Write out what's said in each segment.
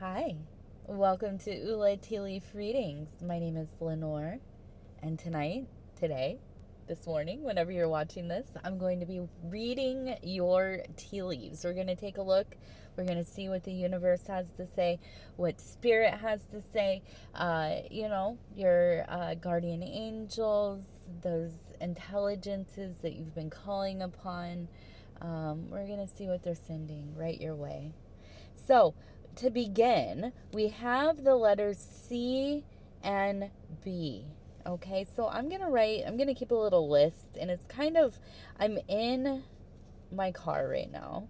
Hi, welcome to Tea Readings. My name is Lenore, and today, this morning, whenever you're watching this, I'm going to be reading your tea leaves. We're going to take a look. We're going to see what the universe has to say, what spirit has to say, your guardian angels, those intelligences that you've been calling upon. We're going to see what they're sending right your way. So, to begin, we have the letters C and B. Okay, so I'm going to keep a little list, and it's I'm in my car right now.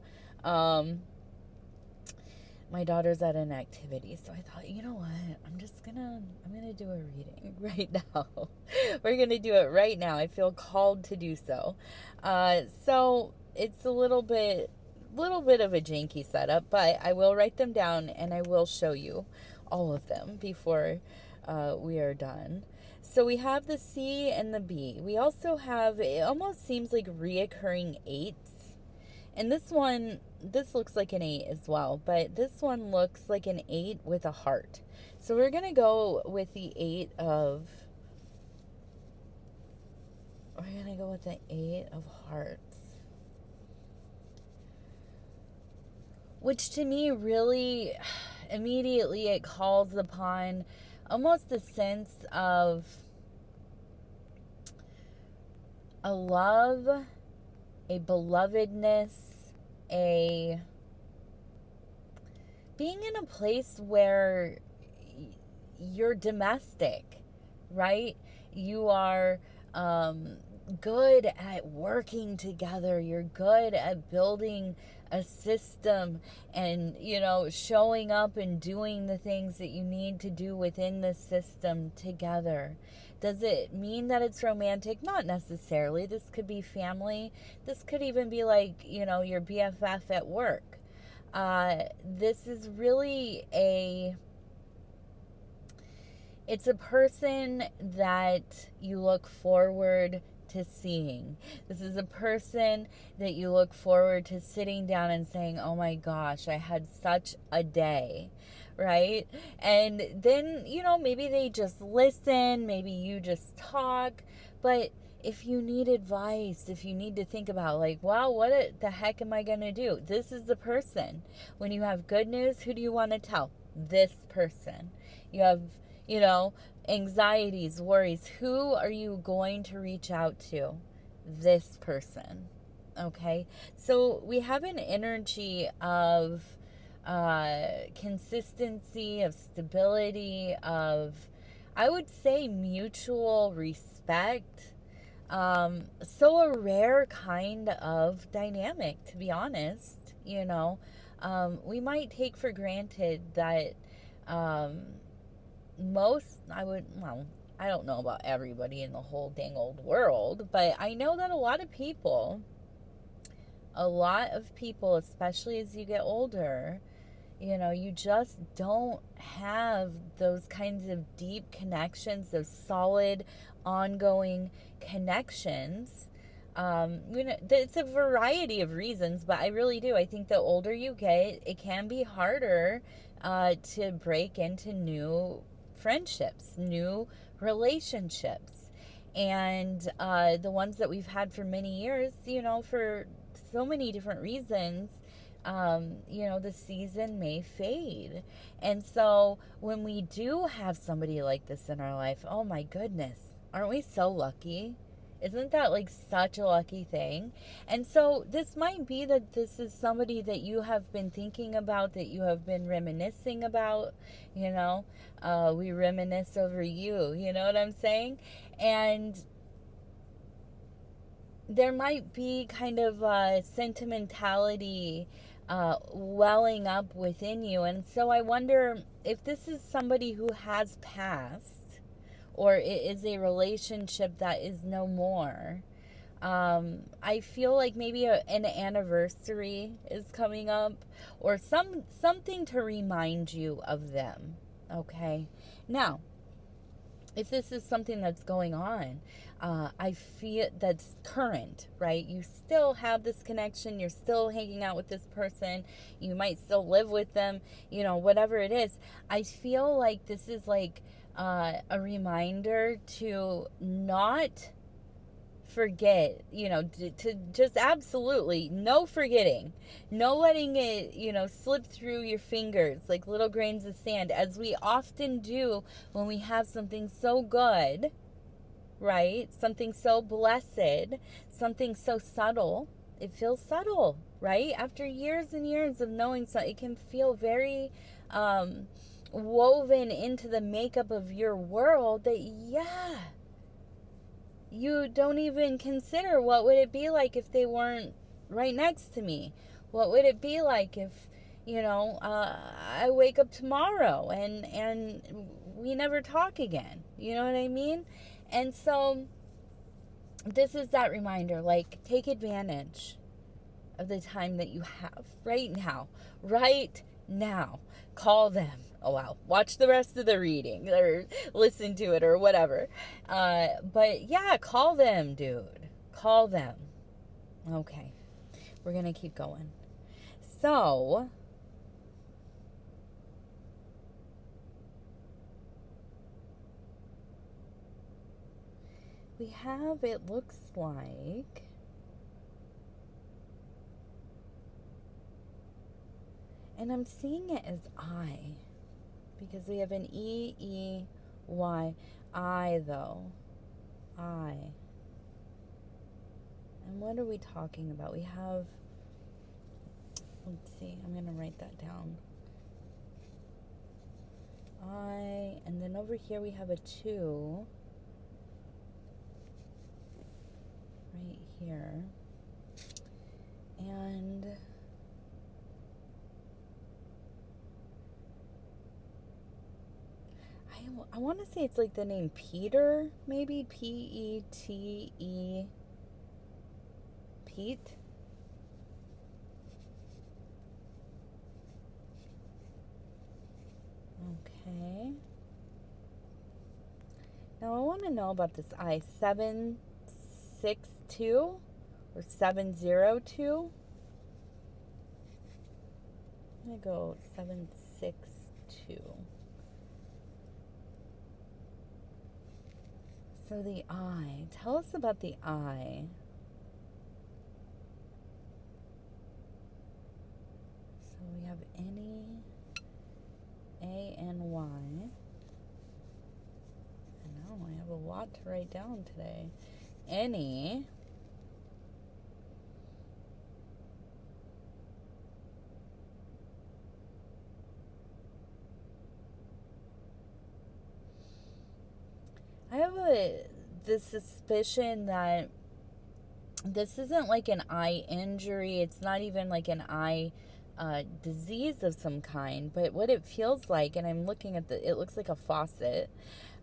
My daughter's at an activity, so I thought, you know what, I'm going to do a reading right now. We're going to do it right now. I feel called to do so. So it's a little bit of a janky setup, but I will write them down and I will show you all of them before we are done. So we have the C and the B. We also have, it almost seems like reoccurring eights. And this looks like an 8 as well, but this one looks like an 8 with a heart. So we're going to go with the 8 of hearts. Which to me really immediately it calls upon almost a sense of a love, a belovedness, a being in a place where you're domestic, right? You are good at working together. You're good at building a system and, showing up and doing the things that you need to do within the system together. Does it mean that it's romantic? Not necessarily. This could be family. This could even be like, your BFF at work. This is really it's a person that you look forward to seeing. This is a person that you look forward to sitting down and saying, oh my gosh, I had such a day, right? And then, maybe they just listen, maybe you just talk, but if you need advice, if you need to think about like, wow, what the heck am I going to do? This is the person. When you have good news, who do you want to tell? This person. You have, anxieties, worries. Who are you going to reach out to? This person. Okay? So we have an energy of consistency, of stability, of, I would say, mutual respect. So a rare kind of dynamic, to be honest. We might take for granted that I don't know about everybody in the whole dang old world, but I know that a lot of people, especially as you get older, you just don't have those kinds of deep connections, those solid, ongoing connections. It's a variety of reasons, but I really do. I think the older you get, it can be harder to break into new friendships, new relationships. And the ones that we've had for many years, for so many different reasons, the season may fade. And so when we do have somebody like this in our life, oh my goodness, aren't we so lucky? Isn't that like such a lucky thing? And so this might be that this is somebody that you have been thinking about, that you have been reminiscing about, we reminisce over you, you know what I'm saying? And there might be kind of a sentimentality welling up within you. And so I wonder if this is somebody who has passed, or it is a relationship that is no more. I feel like maybe an anniversary is coming up, or something to remind you of them. Okay. Now, if this is something that's going on, I feel that's current, right? You still have this connection. You're still hanging out with this person. You might still live with them, whatever it is. I feel like this is like a reminder to not forget, to just absolutely no forgetting, no letting it, slip through your fingers like little grains of sand, as we often do when we have something so good, right? Something so blessed, something so subtle. It feels subtle, right? After years and years of knowing something, it can feel very woven into the makeup of your world that, yeah, you don't even consider what would it be like if they weren't right next to me. What would it be like if, I wake up tomorrow and we never talk again? You know what I mean? And so this is that reminder, like, take advantage of the time that you have right now. Right now. Call them. Oh, wow. Watch the rest of the reading or listen to it or whatever. But yeah, call them, dude. Call them. Okay. We're going to keep going. So, we have, it looks like, and I'm seeing it as I, because we have an E-E-Y. I, though. I. And what are we talking about? We have, let's see, I'm going to write that down. I, and then over here we have a 2. Right here. And I want to say it's like the name Peter, maybe P-E-T-E, Pete. Okay. Now I want to know about this I, 762 or 702. I'm going to go 762. So the I. Tell us about the I. So we have any, A-N-Y. I know, I have a lot to write down today. Any. I have the suspicion that this isn't like an eye injury. It's not even like an eye disease of some kind. But what it feels like, and I'm looking at it looks like a faucet.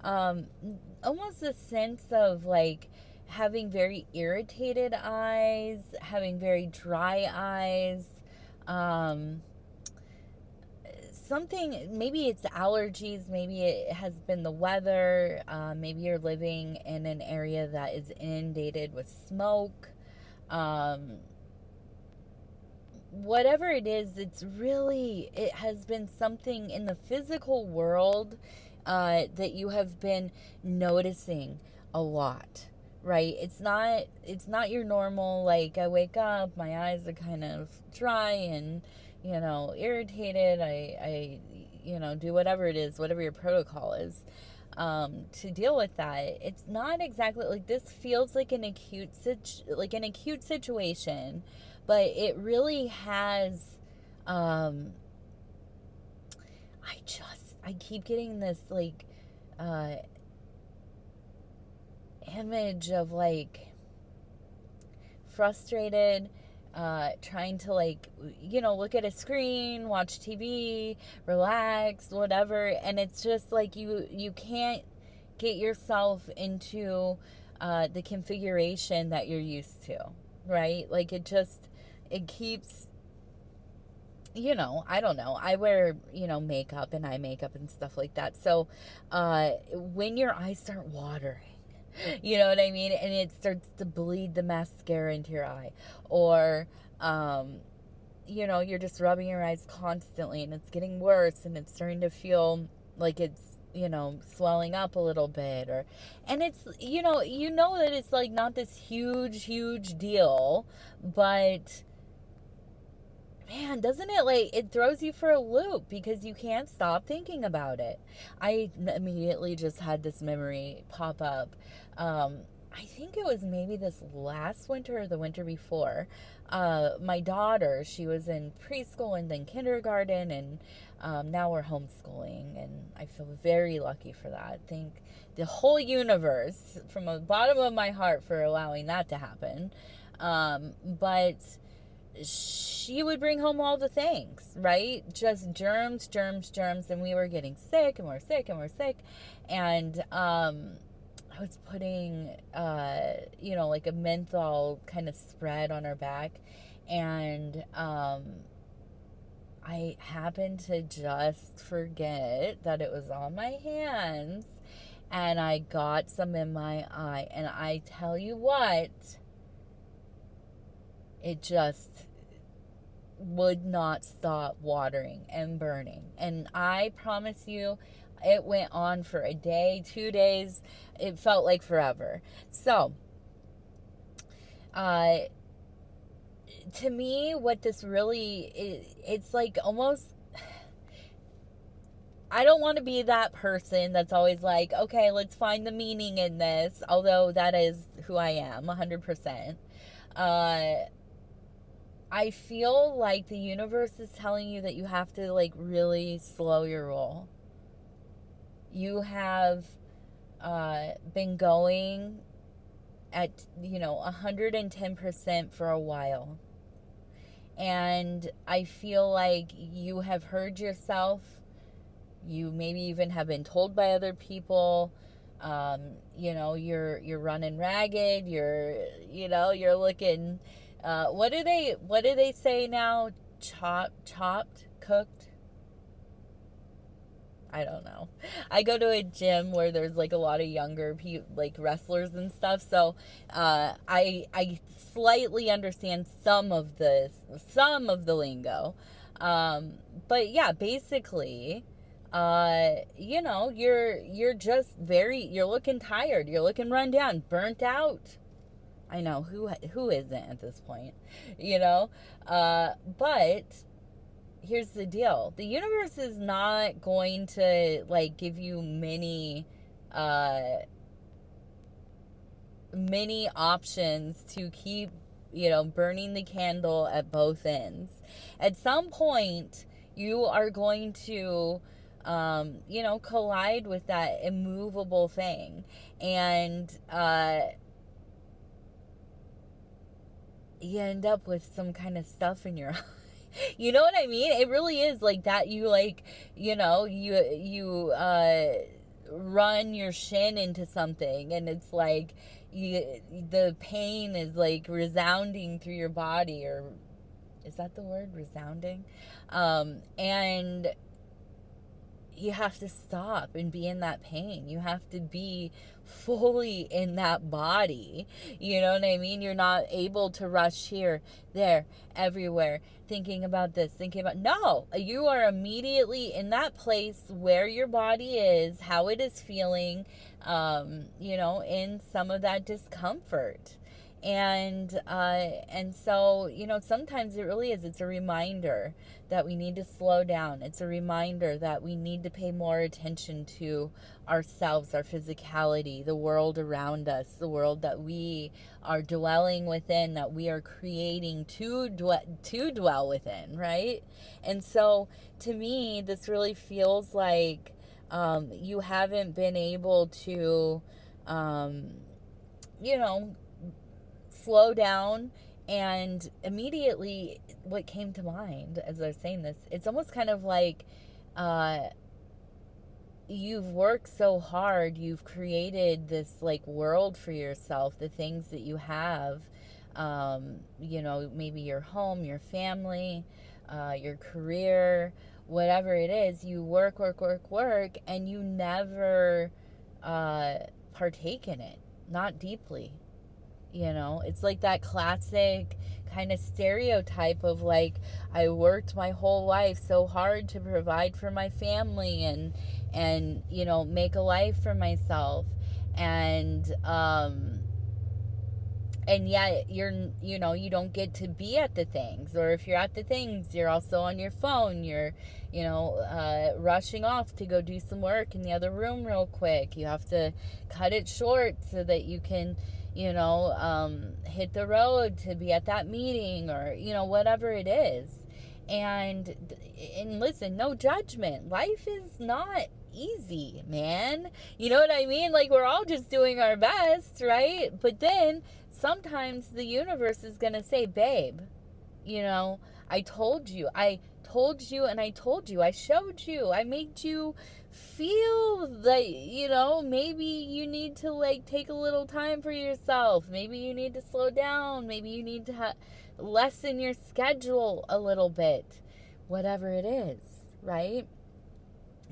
Almost a sense of like having very irritated eyes, having very dry eyes. Something, maybe it's allergies, maybe it has been the weather, maybe you're living in an area that is inundated with smoke, whatever it is, it has been something in the physical world that you have been noticing a lot, right? It's not your normal, like, I wake up, my eyes are kind of dry and irritated. I do whatever it is, whatever your protocol is, to deal with that. It's not exactly like this. Feels like an acute situation, but it really has. I keep getting this like image of like frustrated, trying to like look at a screen, watch TV, relax, whatever, and it's just like you can't get yourself into the configuration that you're used to, right? Like it keeps I don't know. I wear, makeup and eye makeup and stuff like that. So, when your eyes start watering, you know what I mean? And it starts to bleed the mascara into your eye. Or, you're just rubbing your eyes constantly and it's getting worse and it's starting to feel like it's, swelling up a little bit. And it's, that it's like not this huge deal, but man, doesn't it, like, it throws you for a loop because you can't stop thinking about it. I immediately just had this memory pop up. I think it was maybe this last winter or the winter before. My daughter, she was in preschool and then kindergarten, and now we're homeschooling, and I feel very lucky for that. Thank the whole universe from the bottom of my heart for allowing that to happen. But she would bring home all the things, right? Just germs, and we were getting sick, and we're sick, and I was putting, like a menthol kind of spread on her back, and I happened to just forget that it was on my hands, and I got some in my eye, and I tell you what, it just would not stop watering and burning. And I promise you, it went on for a day, 2 days. It felt like forever. So, to me, what this really is, it's like almost, I don't want to be that person that's always like, okay, let's find the meaning in this, although that is who I am, 100%. I feel like the universe is telling you that you have to, like, really slow your roll. You have been going at, 110% for a while. And I feel like you have heard yourself. You maybe even have been told by other people. You're running ragged. You're looking. What do they say now? Chopped, cooked? I don't know. I go to a gym where there's like a lot of younger like wrestlers and stuff, so I slightly understand some of the lingo. But yeah, basically, you're just you're looking tired, you're looking run down, burnt out. I know who isn't at this point, but here's the deal. The universe is not going to, like, give you many options to keep, burning the candle at both ends. At some point, you are going to, collide with that immovable thing. And, you end up with some kind of stuff in your eye. You know what I mean? It really is like that. You, like, you run your shin into something, and it's like the pain is like resounding through your body, or is that the word, resounding? And you have to stop and be in that pain. You have to be fully in that body. You know what I mean? You're not able to rush here, there, everywhere, thinking about this, no, you are immediately in that place where your body is, how it is feeling, in some of that discomfort. And so, sometimes it really is, it's a reminder that we need to slow down. It's a reminder that we need to pay more attention to ourselves, our physicality, the world around us, the world that we are dwelling within, that we are creating to dwell within, right? And so, to me, this really feels like you haven't been able to, slow down. And immediately what came to mind as I was saying this, it's almost kind of like you've worked so hard, you've created this, like, world for yourself, the things that you have, maybe your home, your family, your career, whatever it is, you work, and you never partake in it, not deeply. It's like that classic kind of stereotype of like, I worked my whole life so hard to provide for my family and make a life for myself, and yet you don't get to be at the things, or if you're at the things, you're also on your phone, you're rushing off to go do some work in the other room real quick. You have to cut it short so that you can hit the road to be at that meeting, or whatever it is. And listen, no judgment. Life is not easy, man. You know what I mean? Like, we're all just doing our best, right? But then sometimes the universe is going to say, babe, I told you, and I told you, I showed you, I made you feel that, maybe you need to like take a little time for yourself. Maybe you need to slow down. Maybe you need to lessen your schedule a little bit. Whatever it is, right?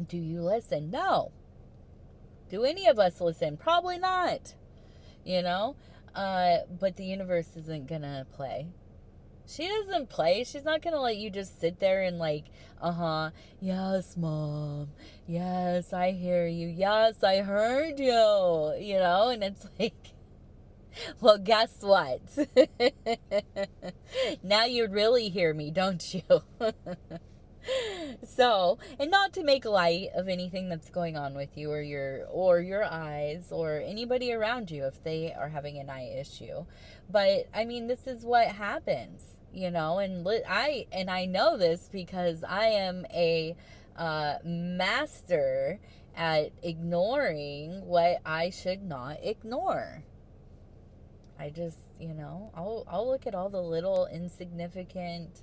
Do you listen? No. Do any of us listen? Probably not. But the universe isn't gonna play. She doesn't play. She's not gonna let you just sit there and like, yes, mom, yes, I hear you, yes, I heard you, and it's like, well, guess what? Now you really hear me, don't you? So, and not to make light of anything that's going on with you, or your eyes, or anybody around you if they are having an eye issue, but I mean, this is what happens, and I know this because I am a master at ignoring what I should not ignore. I just, I'll look at all the little insignificant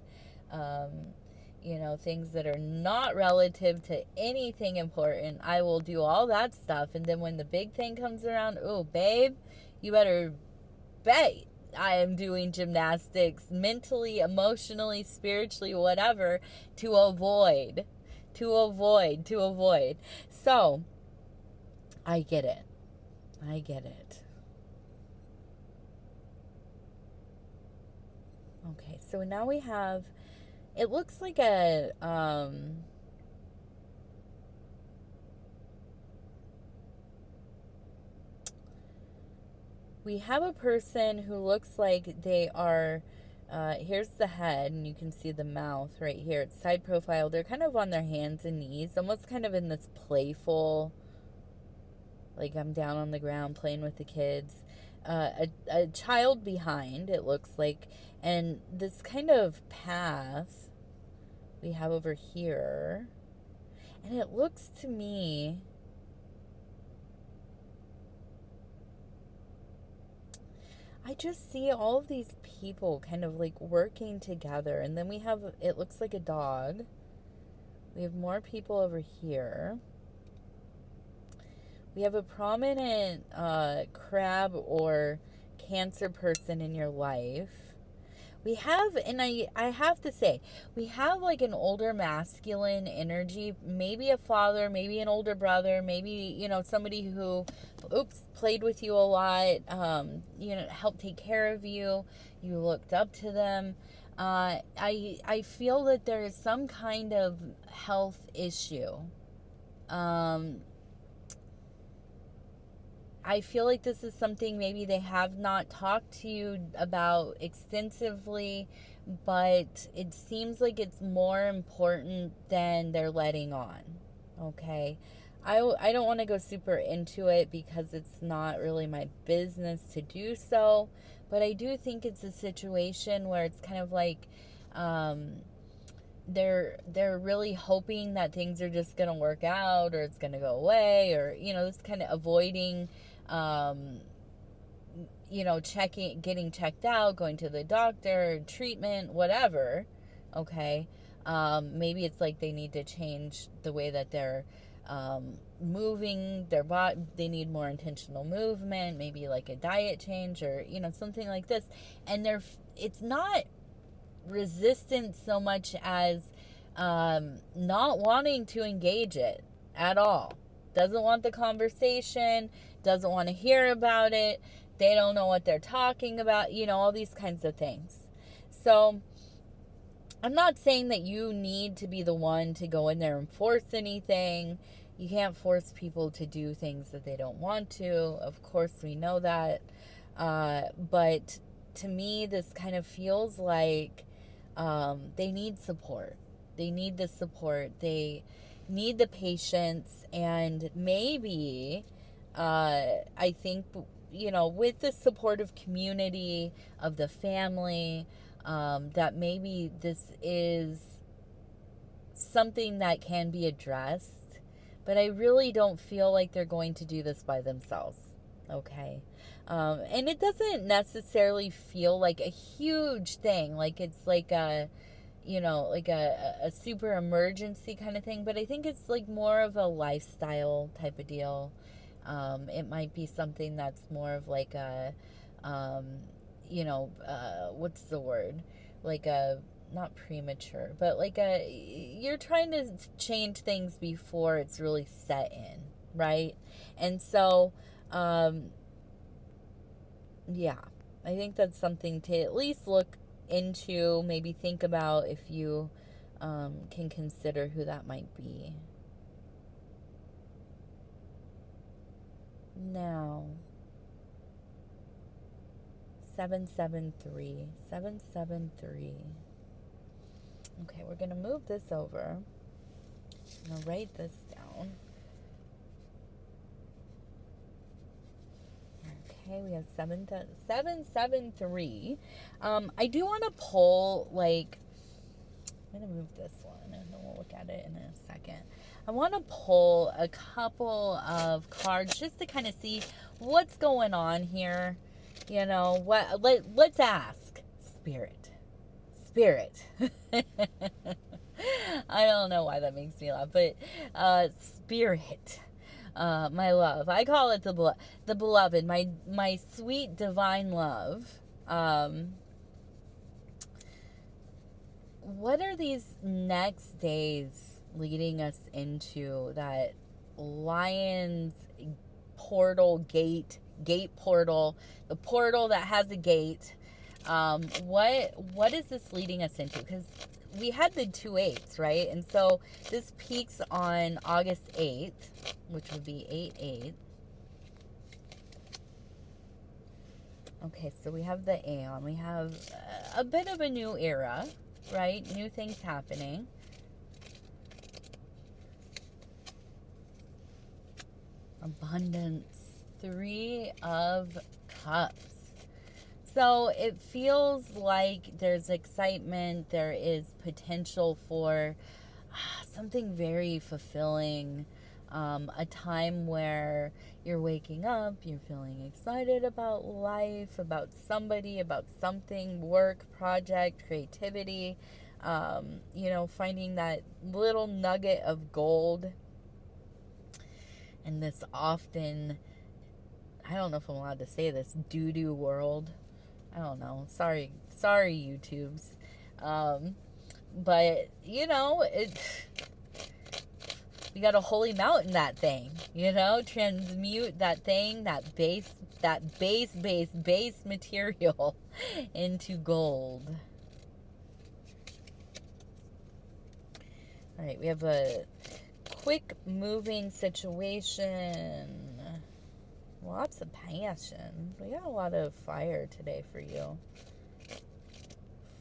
things that are not relative to anything important. I will do all that stuff. And then when the big thing comes around, oh, babe, you better bet I am doing gymnastics mentally, emotionally, spiritually, whatever, to avoid. So, I get it. Okay, so now we have, it looks like we have a person who looks like they are, here's the head, and you can see the mouth right here. It's side profile. They're kind of on their hands and knees, almost kind of in this playful, like I'm down on the ground playing with the kids. A child behind, it looks like, and this kind of path we have over here, and it looks to me, I just see all of these people kind of like working together, and then we have, it looks like a dog. We have more people over here. We have a prominent crab or Cancer person in your life. We have, and I have to say, we have like an older masculine energy, maybe a father, maybe an older brother, maybe, somebody who, played with you a lot, helped take care of you, you looked up to them. I feel that there is some kind of health issue. I feel like this is something maybe they have not talked to you about extensively, but it seems like it's more important than they're letting on, okay? I don't want to go super into it because it's not really my business to do so, but I do think it's a situation where it's kind of like they're really hoping that things are just going to work out, or it's going to go away, or, this kind of avoiding getting checked out, going to the doctor, treatment, whatever, okay? Maybe it's like they need to change the way that they're moving their body. They need more intentional movement, maybe like a diet change, or, something like this. And it's not resistance so much as not wanting to engage it at all. Doesn't want the conversation, doesn't want to hear about it. They don't know what they're talking about, all these kinds of things. So I'm not saying that you need to be the one to go in there and force anything. You can't force people to do things that they don't want to. Of course, we know that. But to me, this kind of feels like they need support. They need the support. They need the patience. And maybe, I think, with the supportive community of the family, that maybe this is something that can be addressed, but I really don't feel like they're going to do this by themselves. Okay. And it doesn't necessarily feel like a huge thing, like it's like a super emergency kind of thing, but I think it's like more of a lifestyle type of deal. It might be something that's more of like a what's the word? Like a, not premature, but like you're trying to change things before it's really set in, right? And so, yeah, I think that's something to at least look into, maybe think about if you can consider who that might be. Now, 773. 773. Okay, we're going to move this over. I'm going to write this down. Okay, we have 773. I do want to pull, like, I'm going to move this one and then we'll look at it in a second. I want to pull a couple of cards just to kind of see what's going on here. Let's ask Spirit. I don't know why that makes me laugh, but Spirit, my love. I call it the beloved, my sweet divine love. What are these next days leading us into? That Lion's portal, gate portal, the portal that has a gate. What is this leading us into? Because we had the 2 8s, right? And so this peaks on August 8th, which would be 8/8. Okay, so we have the Aeon. We have a bit of a new era, right? New things happening. Abundance. 3 of Cups. So it feels like there's excitement. There is potential for something very fulfilling. A time where you're waking up, you're feeling excited about life, about somebody, about something, work, project, creativity. Finding that little nugget of gold. And this often, I don't know if I'm allowed to say this, doo-doo world. I don't know. Sorry, YouTubes. But, we got to holy mountain that thing, transmute that thing, that base material into gold. All right, we have a quick moving situation. Lots of passion. We got a lot of fire today for you.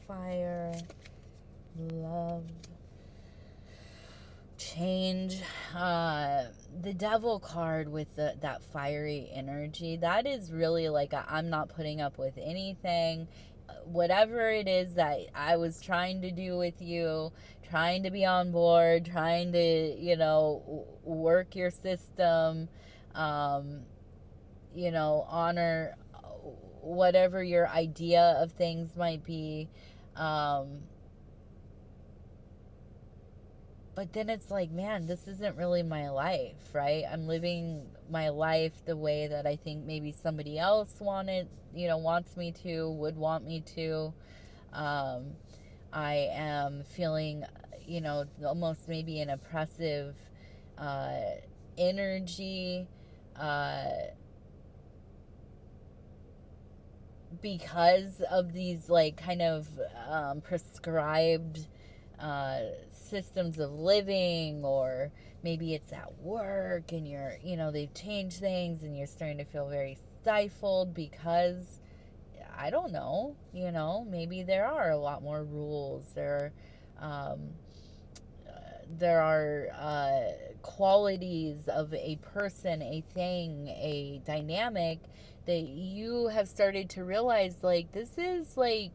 Fire, love, change. The Devil card with that fiery energy, that is really like I'm not putting up with anything. Whatever it is that I was trying to do with you, trying to be on board, trying to, work your system, honor whatever your idea of things might be. But then it's like, man, this isn't really my life, right? I'm living my life the way that I think maybe somebody else wants me to, would want me to. I am feeling, almost maybe an oppressive energy, because of these like kind of prescribed systems of living, or maybe it's at work and they've changed things and you're starting to feel very stifled because I don't know, maybe there are a lot more rules. There are qualities of a person, a thing, a dynamic that you have started to realize, like, this is like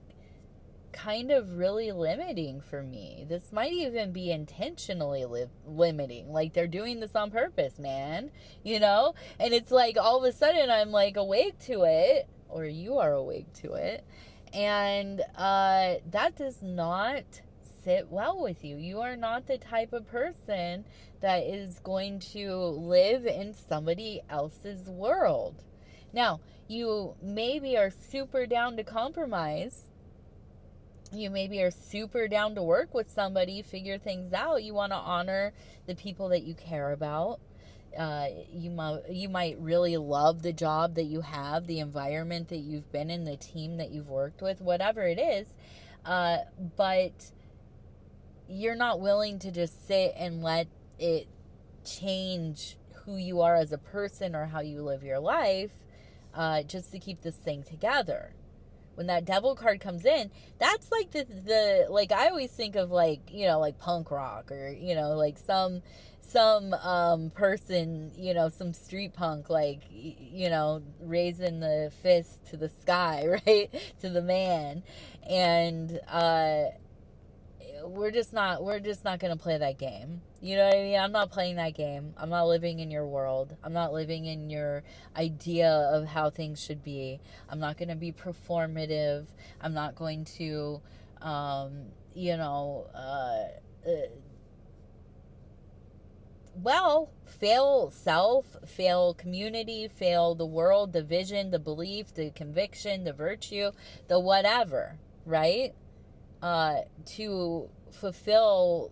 kind of really limiting for me. This might even be intentionally limiting. Like, they're doing this on purpose, man. And it's like all of a sudden I'm like awake to it, or you are awake to it, and that does not sit well with you. You are not the type of person that is going to live in somebody else's world. Now, you maybe are super down to compromise. You maybe are super down to work with somebody, figure things out. You want to honor the people that you care about. You might really love the job that you have, the environment that you've been in, the team that you've worked with, whatever it is. But you're not willing to just sit and let it change who you are as a person or how you live your life, just to keep this thing together. When that devil card comes in, that's like the like, I always think of like, like punk rock, or, like some person, some street punk, like, raising the fist to the sky, right? To the man. And, we're just not going to play that game. You know what I mean? I'm not playing that game. I'm not living in your world. I'm not living in your idea of how things should be. I'm not going to be performative. I'm not going to, fail self, fail community, fail the world, the vision, the belief, the conviction, the virtue, the whatever, right? To fulfill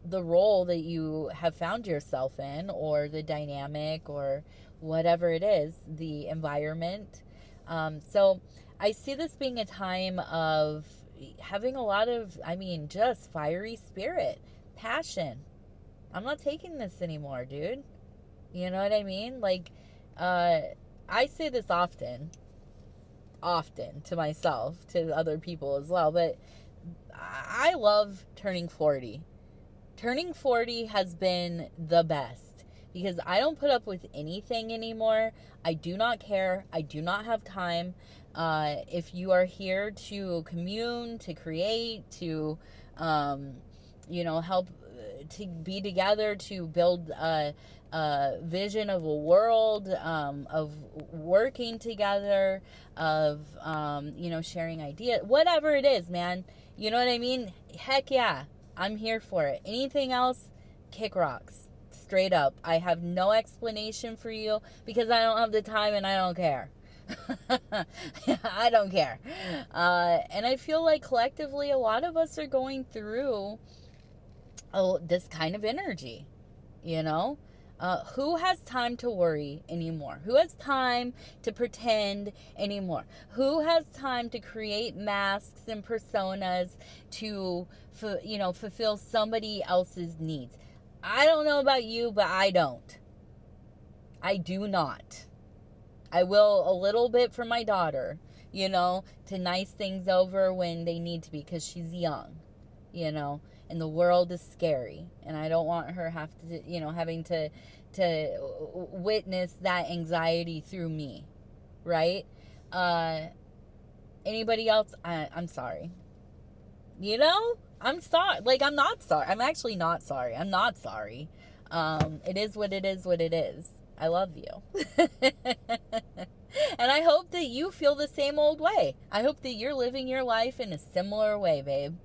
the role that you have found yourself in, or the dynamic, or whatever it is, the environment. So I see this being a time of having a lot of, just fiery spirit, passion. I'm not taking this anymore, dude. You know what I mean? Like, I say this often to myself, to other people as well, but I love turning 40. Turning 40 has been the best, because I don't put up with anything anymore. I do not care. I do not have time. If you are here to commune, to create, to, help to be together, to build a vision of a world, of working together, of, sharing ideas, whatever it is, man. You know what I mean? Heck yeah, I'm here for it. Anything else, kick rocks. Straight up. I have no explanation for you, because I don't have the time and I don't care. I don't care. And I feel like collectively a lot of us are going through this kind of energy, who has time to worry anymore? Who has time to pretend anymore? Who has time to create masks and personas to, fulfill somebody else's needs? I don't know about you, but I don't. I do not. I will a little bit for my daughter, to nice things over when they need to be, because she's young, and the world is scary, and I don't want her having to witness that anxiety through me, right? Anybody else? I'm sorry. I'm sorry. Like, I'm not sorry. I'm actually not sorry. I'm not sorry. It is what it is. What it is. I love you. And I hope that you feel the same old way. I hope that you're living your life in a similar way, babe.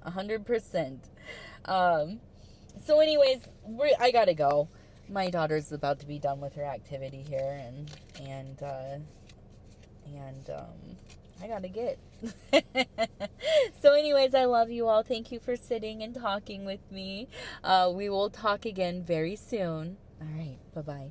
100%. So anyways, I gotta go. My daughter's about to be done with her activity here, and I gotta get. So anyways, I love you all. Thank you for sitting and talking with me. We will talk again very soon. All right. Bye-bye.